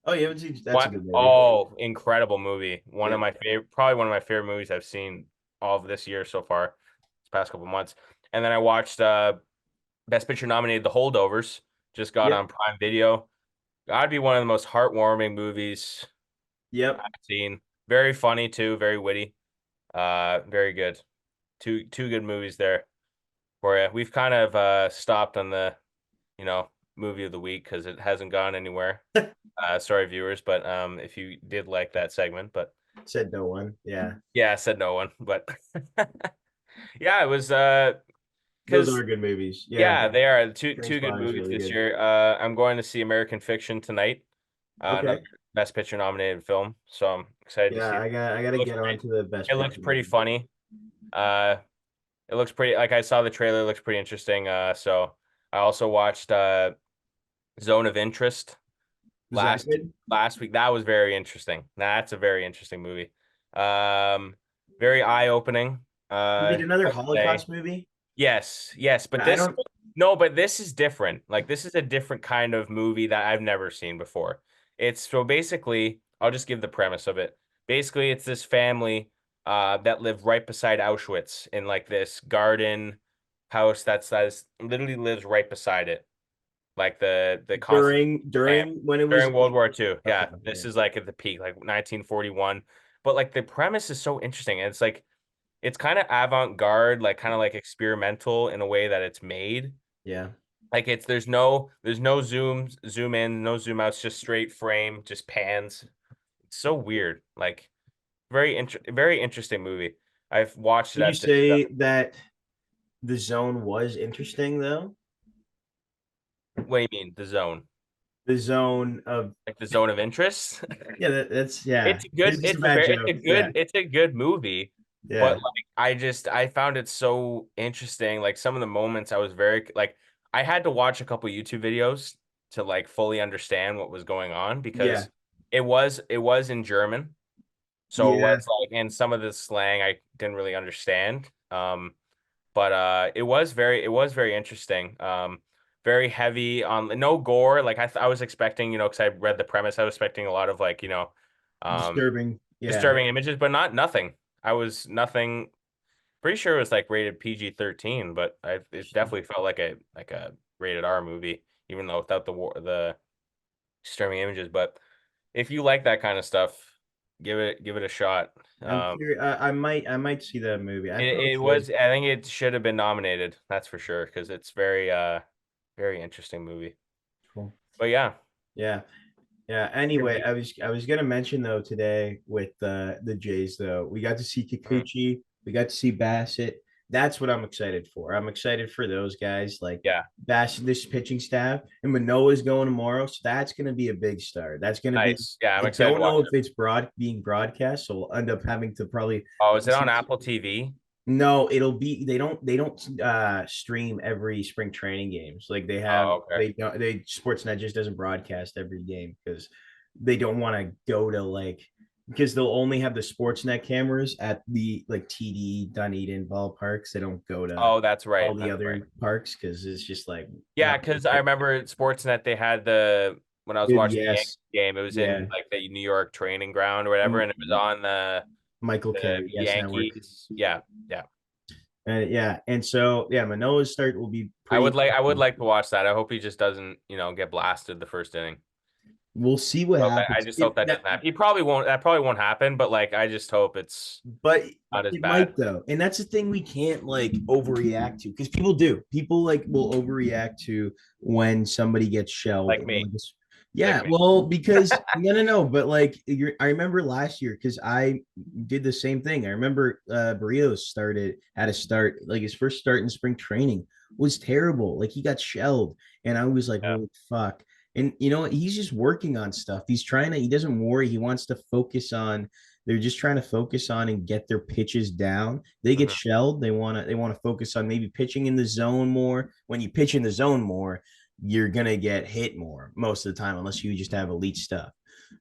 Oh yeah, that's a What? good movie. Oh, incredible movie. One Yeah, of my favorite, probably one of my favorite movies I've seen all of this year so far, this past couple months. And then I watched Best Picture nominated The Holdovers, just got yep, on Prime Video. Gotta be one of the most heartwarming movies yep. I've seen. Very funny too, very witty. Very good. Two good movies there for you. We've kind of stopped on the, you know, movie of the week because it hasn't gone anywhere. Sorry, viewers, but if you did like that segment, but Said no one. Yeah, yeah, I said no one, but yeah, it was those because are good movies. Yeah, yeah, they are two good Trainspotting's movies really this good. year. I'm going to see American Fiction tonight, another Okay. Best Picture nominated film, so I'm excited to Yeah, see it. I It gotta looks get on pretty, to the best it looks picture pretty movie. funny. Uh, it looks pretty. Like I saw the trailer, it looks pretty interesting. So I also watched Zone of Interest Was that last good? last week. That was very interesting. That's a very interesting movie. Um, very eye-opening. You made another I would say. Holocaust movie? Yes, but I this don't. no, but this is different. Like this is a different kind of movie that I've never seen before. It's so basically, I'll just give the premise of it. Basically, it's this family that lived right beside Auschwitz in like this garden house that's literally lives right beside it. Like the constant During when it was during World like War II. okay, Yeah, yeah, this is like at the peak, like 1941. But like the premise is so interesting. And it's like it's kind of avant-garde, like kind of like experimental in a way that it's made. yeah. Like it's there's no zoom in, no zoom outs, just straight frame, just pans. It's so weird. Like very interesting movie. I've watched it Would you at the say that the zone was interesting though? what do you mean, the zone? The zone of Like the zone of interest? yeah, that's yeah. It's a good It's just a bad joke. Yeah, it's a good movie, but yeah, like I found it so interesting. Like some of the moments I was very like I had to watch a couple YouTube videos to like fully understand what was going on yeah, because it was in German. So it yeah. was like and some of the slang I didn't really understand. but it was very interesting. Very heavy on no gore. Like I was expecting, because I read the premise, I was expecting a lot of like, um, Disturbing. Yeah. disturbing images, but nothing. I was nothing. Pretty sure it was like rated PG-13, but it definitely felt like a rated R movie, even though without the disturbing images. But if you like that kind of stuff, give it a shot. I'm curious. I might see that movie. I probably It should. was I think it should have been nominated. That's for sure because it's very interesting movie. Cool. But yeah, Yeah. Yeah. Anyway, I was gonna mention though today with the Jays though, we got to see mhm, Kikuchi, we got to see Bassett. That's what I'm excited for. I'm excited for those guys like yeah, Bassett, this pitching staff, and Manoah's going tomorrow, so that's gonna be a big start. That's gonna be. nice. Yeah, I'm I excited to don't watch know if it. it's being broadcast, so we'll end up having to probably Oh, is it on listen to. Apple TV? No, it'll be they don't stream every spring training games. Like Oh, okay. they don't they Sportsnet just doesn't broadcast every game because they don't want to go to like because they'll only have the Sportsnet cameras at the like TD Dunedin ballparks. They don't go to Oh, that's right. all the That's right. other parks because it's just like Yeah, not because I remember Sportsnet they had the when I was watching the Yankees yes, game, it was in yeah. like the New York training ground or whatever, and it was on Michael the K, yes network. Yankees. Yeah, yeah. And yeah, and so yeah, Manoa's start will be pretty I would interesting. like to watch that. I hope he just doesn't, get blasted the first inning. We'll see what I happens. just hope that doesn't happen. He probably won't. That probably won't happen. But like, I just hope it's But not as it bad. might though, and that's the thing we can't like overreact to because people do. People like will overreact to when somebody gets shelled. Like me, Yeah, like me. well, because no, but like I remember last year because I did the same thing. I remember Barrios had a start like his first start in spring training was terrible. Like he got shelled, and I was like, Yeah. holy fuck. And he's just working on stuff. He doesn't worry. He wants to focus on they're just trying to focus on and get their pitches down. They get Mhm. shelled. They want to focus on maybe pitching in the zone more. When you pitch in the zone more, you're gonna get hit more most of the time, unless you just have elite stuff.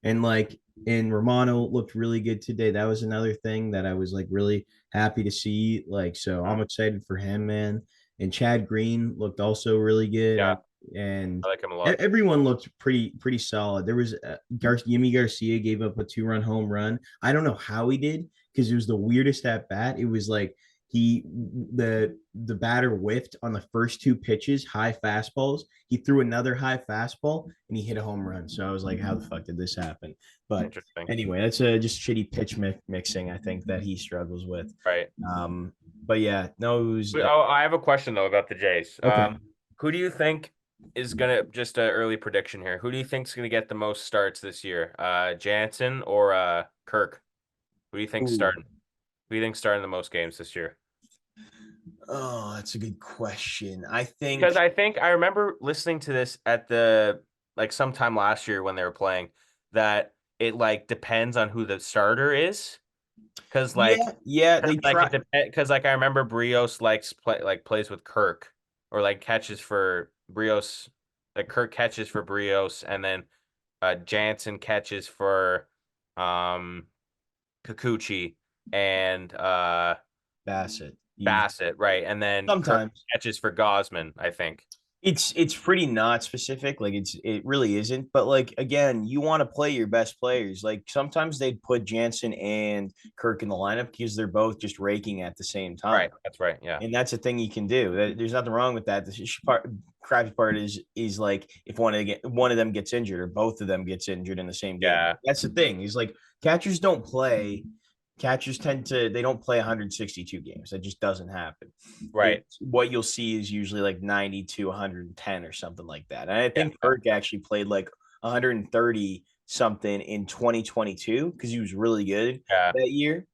And like and Romano looked really good today. That was another thing that I was like really happy to see. Like, so I'm excited for him, man. And Chad Green looked also really good. Yeah, And I like him a lot. everyone looked pretty solid. There was Yimi Garcia gave up a 2-run home run. I don't know how he did because it was the weirdest at bat. It was like he the batter whiffed on the first two pitches, high fastballs. He threw another high fastball and he hit a home run. So I was like, how the fuck did this happen? But Interesting. anyway, that's a just shitty pitch mixing. I think that he struggles with. Right. Um, but yeah, no, it was Oh, I have a question though about the Jays. okay. Who do you think is gonna just an early prediction here? Who do you think's gonna get the most starts this year? Jansen or Kirk? Who do you think's Ooh. starting? Who do you think's starting the most games this year? Oh, that's a good question. I think Because I think I remember listening to this at the like sometime last year when they were playing that it like depends on who the starter is. Because yeah, yeah, they try. it depends because like I remember Brios plays with Kirk or like catches for Brios like Kirk catches for Brios and then Jansen catches for um Kikuchi and Bassett. Bassett, right? And then Kirk Sometimes catches for Gosman, I think. it's pretty not specific. Like it really isn't. But like again, you want to play your best players. Like sometimes they'd put Jansen and Kirk in the lineup because they're both just raking at the same time. Right, that's right. Yeah. And that's a thing you can do. There's nothing wrong with that. The crappy part is like if one of them gets injured or both of them gets injured in the same game. Yeah, That's the thing. Is like catchers don't play. Catchers they don't play 162 games. That just doesn't happen. right. What you'll see is usually like 90 to 110 or something like that. And I Yeah, think Kirk actually played like 130 something in 2022 because he was really good yeah. that year.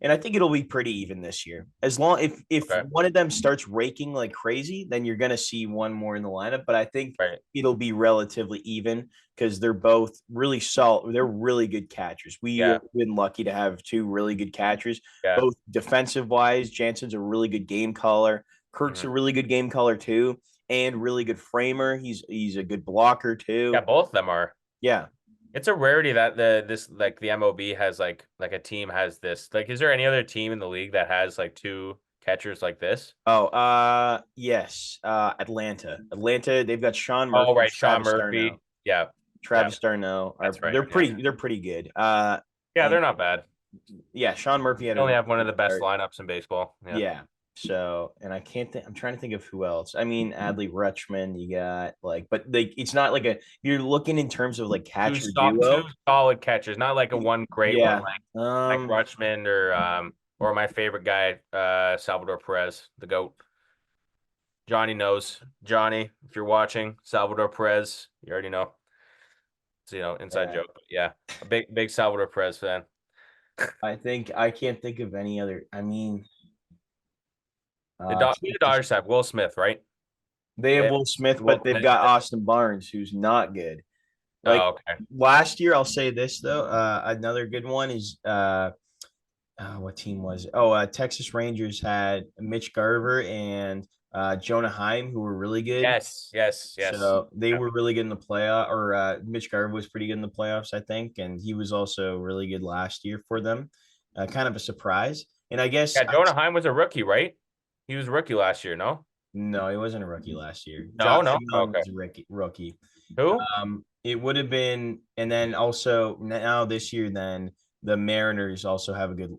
And I think it'll be pretty even this year. As long if Okay. one of them starts raking like crazy, then you're gonna see one more in the lineup. But I think Right. it'll be relatively even because they're both really solid. They're really good catchers. We Yeah. have been lucky to have two really good catchers, Yeah. both defensive wise. Jansen's a really good game caller. Kirk's Hmm. a really good game caller too, and really good framer. He's a good blocker Yeah, too. both of them are. Yeah. It's a rarity that the MOB has like a team has this. Like, is there any other team in the league that has like two? catchers like this? Oh, yes. Atlanta. Atlanta, they've got Sean Oh, Murphy and right, Sean Travis Darno. Murphy. Yeah, yeah, Travis Darno are that's right. Yeah, they're pretty good. yeah, And they're not bad. yeah, Sean Murphy had They a only really have one of good the best start. lineups in baseball. Yeah. Yeah. So, and I can't think, I'm trying to think of who else. I mean, Adley Rutschman, you got like, but like, it's not like you're looking in terms of like catcher Two duo. solid catchers, not like a one great one Yeah. like Rutschman or my favorite guy, Salvador Perez, the GOAT. Johnny knows. Johnny, if you're watching, Salvador Perez, you already know. It's inside Yeah. joke. But yeah, a big Salvador Perez fan. I think I can't think of any other. I mean, The Dodgers have Will Smith, right? they They have have Will Smith, Will but they've Smith. got Austin Barnes, who's not good. Like Oh, okay. last year, I'll say this though. Another good one is what team was it? Oh, Texas Rangers had Mitch Garver and Jonah Heim, who were really good. Yes, yes, yes. So they Yeah, were really good in the playoff, or Mitch Garver was pretty good in the playoffs, I think, and he was also really good last year for them. Kind of a surprise, and I guess yeah. Jonah Heim was a rookie, right? He was a rookie last year. No, no, he wasn't a rookie last year. no, Josh no. Young Okay. was a rookie. Who? It would have been, and then also now this year, then the Mariners also have a good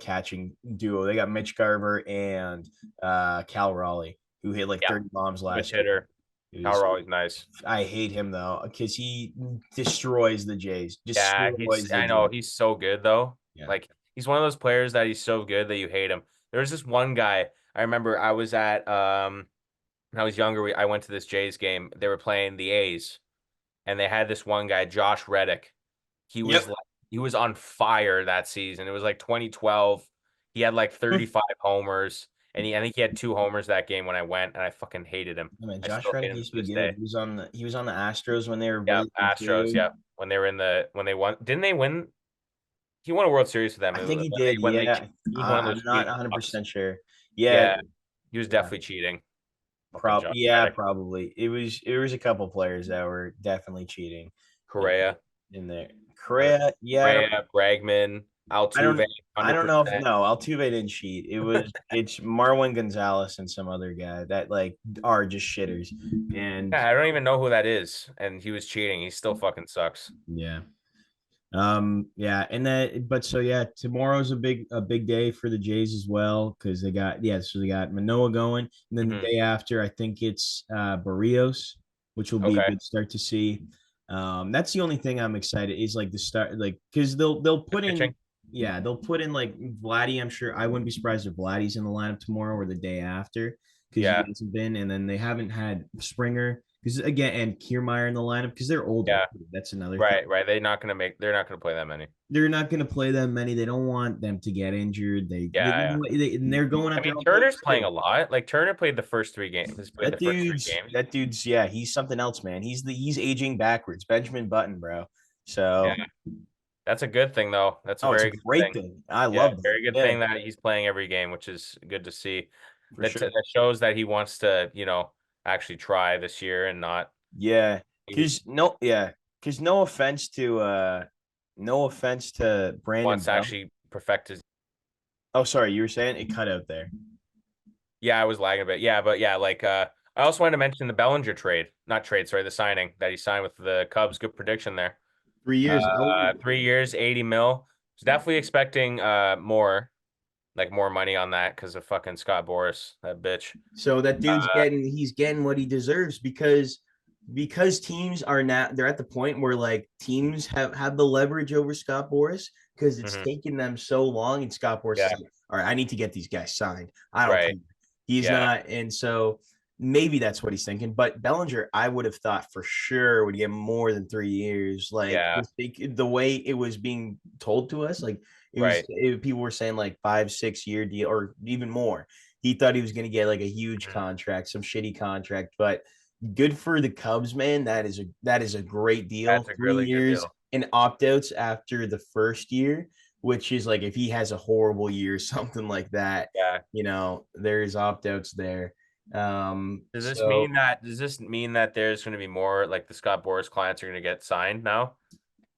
catching duo. They got Mitch Garver and Cal Raleigh, who hit like Yeah, 30 bombs switch last year. hitter. It was, Power always nice. I hate him though because he destroys the Jays, Yeah, destroys the I know Jays. he's so good though. Yeah. Like he's one of those players that he's so good that you hate him. There was this one guy I remember I was at when I was younger. I went to this Jays game. They were playing the A's, and they had this one guy, Josh Reddick. He was Yep. like he was on fire that season. It was like 2012. He had like 35 homers, and I think he had 2 homers that game when I went, and I fucking hated him. I mean, I Josh still hate Reddick him used to to this be good. day. He was on the Astros when they were Yeah, really good Astros. too. Yeah, when they won, didn't they win? He won a World Series with them. I think he When did. they Yeah, he's one of I'm those not cheating 100% fucks. sure. Yeah, Yeah, he was definitely cheating. Fucking Josh Yeah, Reddick, probably. It was a couple players that were definitely cheating in, Correa, in there. uh, Correa, yeah, Correa, Bregman, I don't Altuve, I hundred don't know if percent. no, Altuve didn't cheat. It's Marwin Gonzalez and some other guy that like are just shitters. And Yeah, I don't even know who that is, and he was cheating. He still fucking sucks. yeah. Yeah, and that but so yeah, tomorrow's a big day for the Jays as well because so they got Manoa going, and then the Hmm. day after I think it's Barrios, which will be a Okay, good start to see. That's the only thing I'm excited is like the start like because they'll the put in pitching. they'll put in like Vladdy. I'm sure I wouldn't be surprised if Vladdy's in the lineup tomorrow or the day after because he Yeah, hasn't been, and then they haven't had Springer because again and Kiermaier in the lineup because they're older. yeah, That's another thing. right, right. They're not gonna play that many. They're not going to play that many. They don't want them to get injured. Yeah, yeah. And they're going I at their mean, own Turner's pace playing too. a lot. Like Turner played the first 3 games. He's played the first three games. That dude's yeah, he's something else, man. He's aging backwards. Benjamin Button, bro. Yeah, So that's a good thing though. That's a oh, it's a very good great thing. thing. I Yeah, love that. very good Yeah, thing that he's playing every game, which is good to see. for That sure. shows that he wants to, actually try this year and not Yeah, he because no offense to Brandon wants to Bell. actually perfect his. Oh, sorry, you were saying it cut out there. Yeah, I was lagging a bit. Yeah, but yeah, like I also wanted to mention the Bellinger trade, not trade, sorry, the signing that he signed with the Cubs. Good prediction there. 3 years. Oh, 3 years, 80 mil. Was definitely expecting more, like more money on that because of fucking Scott Boras, that bitch. so that dude's Uh, he's getting what he deserves because teams are now they're at the point where like teams have the leverage over Scott Boras because it's mhm. taken them so long and Scott Boras is Yeah, like, all right, I need to get these guys signed. I don't care. right. He's Yeah, not, and so maybe that's what he's thinking. But Bellinger, I would have thought for sure would get more than 3 years. Like yeah, the way it was being told to us, like right. people were saying like 5 6 year deal or even more. He thought he was going to get like a huge Mhm. contract, some shitty contract, but good for the Cubs, man. That is a great deal. That's a three really good years deal. and opt outs after the first year, which is like if he has a horrible year, something like that, Yeah. there's opt outs there. So Does this mean that there's going to be more like the Scott Boras clients are going to get signed now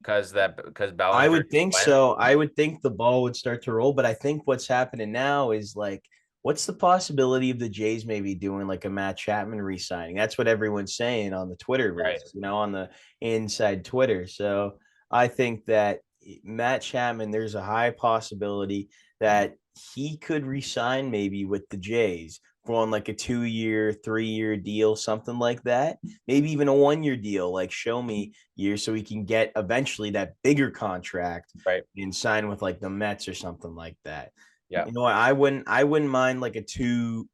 because I Bellinger would think went? so. I would think the ball would start to roll, but I think what's happening now is like what's the possibility of the Jays maybe doing like a Matt Chapman re-signing? That's what everyone's saying on the Right. Twitterverse, on the inside Twitter. So I think that Matt Chapman, there's a high possibility that he could resign maybe with the Jays for on like a 2 year, 3 year deal, something like that. Maybe even a 1 year deal, like show me years so he can get eventually that bigger contract Right. and sign with like the Mets or something like that. Yeah. You know what? I wouldn't mind like a two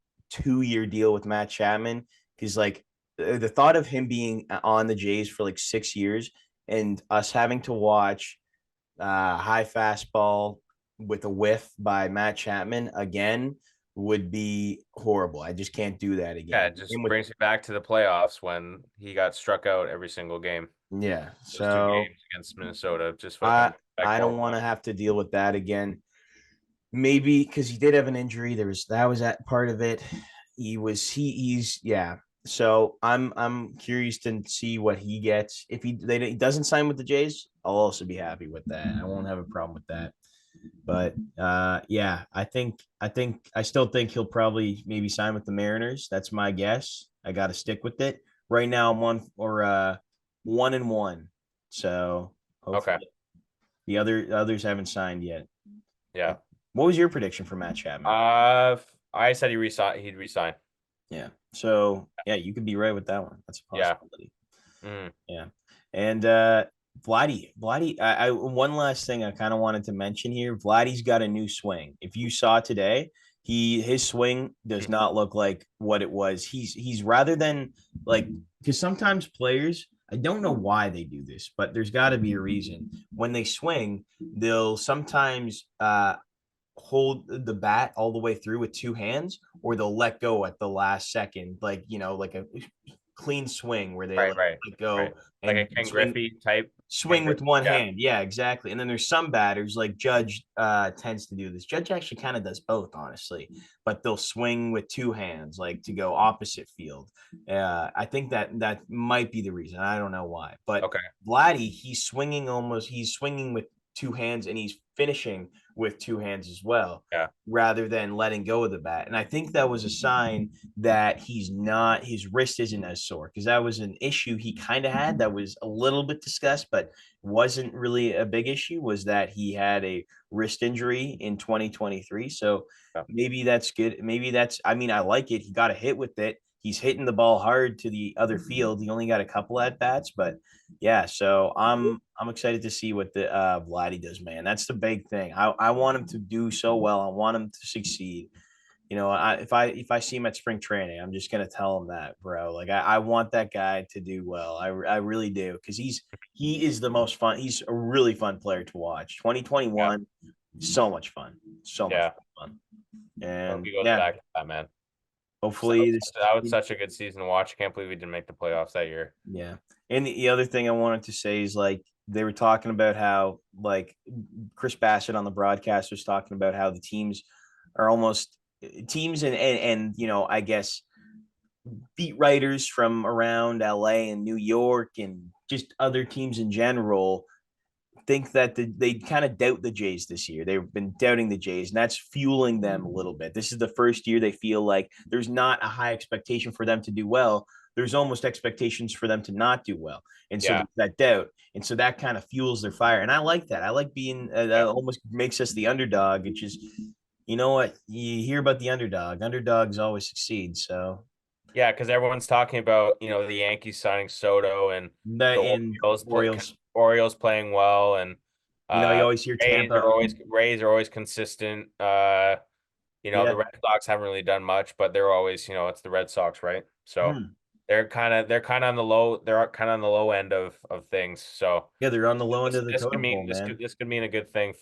year deal with Matt Chapman because like the thought of him being on the Jays for like 6 years and us having to watch high fastball with a whiff by Matt Chapman again would be horrible. I just can't do that Yeah, again. it just And with brings me back to the playoffs when he got struck out every single game. yeah, Those two so games against Minnesota, just I fucking back I don't horrible. want to have to deal with that again. Maybe because he did have an injury. That was that part of it. He's yeah. So I'm curious to see what he gets. If he doesn't sign with the Jays, I'll also be happy with that. I won't have a problem with that. But yeah, I still think he'll probably maybe sign with the Mariners. That's my guess. I got to stick with it. Right now I'm 1-1. So Okay. hopefully the others haven't signed yet. Yeah. What was your prediction for Matt Chapman? I said he'd resign. Yeah. So yeah, you could be right with that one. That's a Yeah. possibility. Mm. Yeah. And Vladdy, I one last thing I kind of wanted to mention here. Vladdy's got a new swing. If you saw today, his swing does not look like what it was. He's rather than like because sometimes players, I don't know why they do this, but there's got to be a reason. When they swing, they'll sometimes hold the bat all the way through with two hands, or they'll let go at the last second, like like a clean swing where they Right, right, let go right. Like a and Ken Griffey type. Ken swing with Griffey. one Yeah. hand. Yeah, exactly. And then there's some batters like Judge tends to do this. Judge actually kind of does both, honestly, but they'll swing with two hands, like to go opposite field. I think that might be the reason. I don't know why, but Okay. Vladdy, he's swinging with two hands and he's finishing with two hands as well, Yeah. rather than letting go of the bat. And I think that was a sign that his wrist isn't as sore because that was an issue he kind of had that was a little bit discussed, but wasn't really a big issue. Was that he had a wrist injury in 2023? So Yeah. maybe that's good. Maybe I mean, I like it. He got a hit with it. He's hitting the ball hard to the other field. He only got a couple at bats, but yeah. So I'm excited to see what the Vladdy does, man. That's the big thing. I want him to do so well. I want him to succeed. If I see him at spring training, I'm just gonna tell him that, bro. Like I want that guy to do well. I really do because he is the most fun. He's a really fun player to watch. Yeah. 2021, so much fun, so much Yeah. fun. I hope And he goes yeah, back to that, man. hopefully this. That was such a good season to watch. I can't believe we didn't make the playoffs that year. Yeah. And the other thing I wanted to say is like they were talking about how like Chris Bassett on the broadcast was talking about how the teams are almost teams and I guess beat writers from around LA and New York and just other teams in general think that they kind of doubt the Jays this year. They've been doubting the Jays, and that's fueling them a little bit. This is the first year they feel like there's not a high expectation for them to do well. There's almost expectations for them to not do well. And so Yeah. there's that doubt. And so that kind of fuels their fire. And I like that. I like being, that Yeah. almost makes us the underdog, which is, you know what? You hear about the underdog. Underdogs always succeed. So Yeah, because everyone's talking about, the Yankees signing Soto and the the in Orioles, Orioles playing well, and you uh always hear Tampa. Rays are always consistent. The Yeah. Red Sox haven't really done much, but they're always, it's the Red Sox, right? So Hmm. they're kind of on the low, they're kind of on the low end of things. So Yeah, they're on the low end this of the this could totem mean pole, man. this could mean a good thing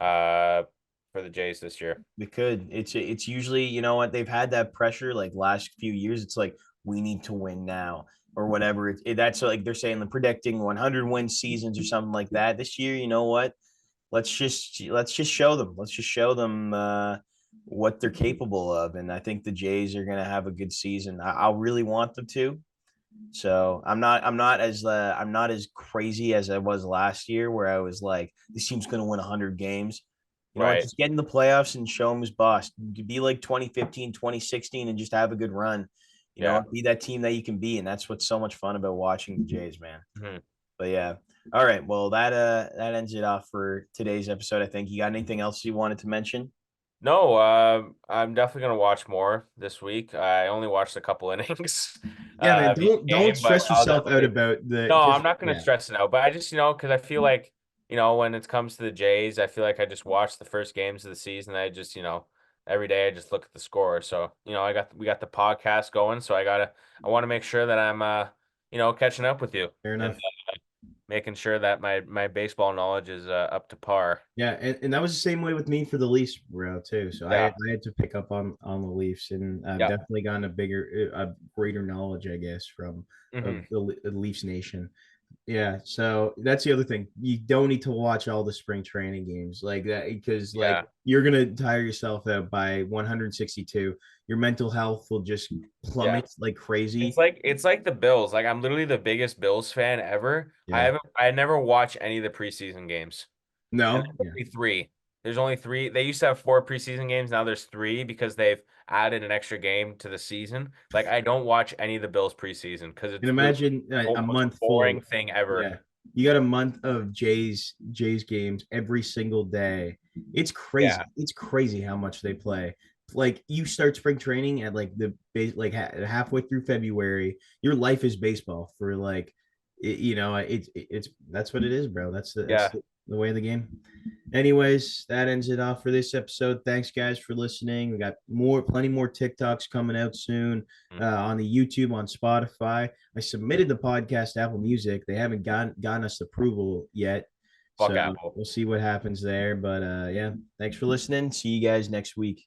uh for the Jays this year. We could. It's usually, you know what, they've had that pressure like last few years. It's like we need to win now or whatever. That's like they're saying, the predicting 100 win seasons or something like that. This year, you know what? Let's just show them. Let's just show them what they're capable of. And I think the Jays are gonna have a good season. I really want them to. So I'm not as crazy as I was last year, where I was like, this team's gonna win 100 games. You know what? Right. Just get in the playoffs and show them who's boss. Be like 2015, 2016, and just have a good run. You know, Yeah. be that team that you can be. And that's what's so much fun about watching the Jays, man. Mhm. But yeah. All right. Well, that ends it off for today's episode. I think you got anything else you wanted to mention? No, I'm definitely gonna watch more this week. I only watched a couple innings Yeah, man. of each Don't game, but stress I'll yourself out definitely. about the No, I'm because not gonna yeah, stress it out, but I just, because I feel like, when it comes to the Jays, I feel like I just watch the first games of the season. I just, every day I just look at the score. So, we got the podcast going, so I want to make sure that I'm, catching up with you fair and enough. making sure that my baseball knowledge is up to par. Yeah, and that was the same way with me for the Leafs, bro, too. So Yeah. I had to pick up on the Leafs, and I've Yeah. definitely gotten a greater knowledge, I guess, from of Hmm. the Leafs Nation. Yeah, so that's the other thing. You don't need to watch all the spring training games like that because like Yeah. you're gonna tire yourself out by 162. Your mental health will just Yeah. plummet like crazy. It's like the Bills. Like I'm literally the biggest Bills fan ever. Yeah. I never watch any of the preseason games. And No. there's Yeah. only three. There's only three. They used to have four preseason games. Now there's three because they've added an extra game to the season. Like I don't watch any of the Bills preseason because And it's literally imagine the a most month boring full. thing ever. Yeah. You got a month of Jays games every single day. It's Yeah. crazy. It's crazy how much they play. Like you start spring training at like the base like halfway through February. Your life is baseball for like it's that's what it is, bro. That's Yeah. the way of the game. Anyways, that ends it off for this episode. Thanks, guys, for listening. We got plenty more TikToks coming out soon on the YouTube, on Spotify. I submitted the podcast to Apple Music. They haven't gotten us approval yet, Fuck so Apple. we'll see what happens there. But yeah, thanks for listening. See you guys next week.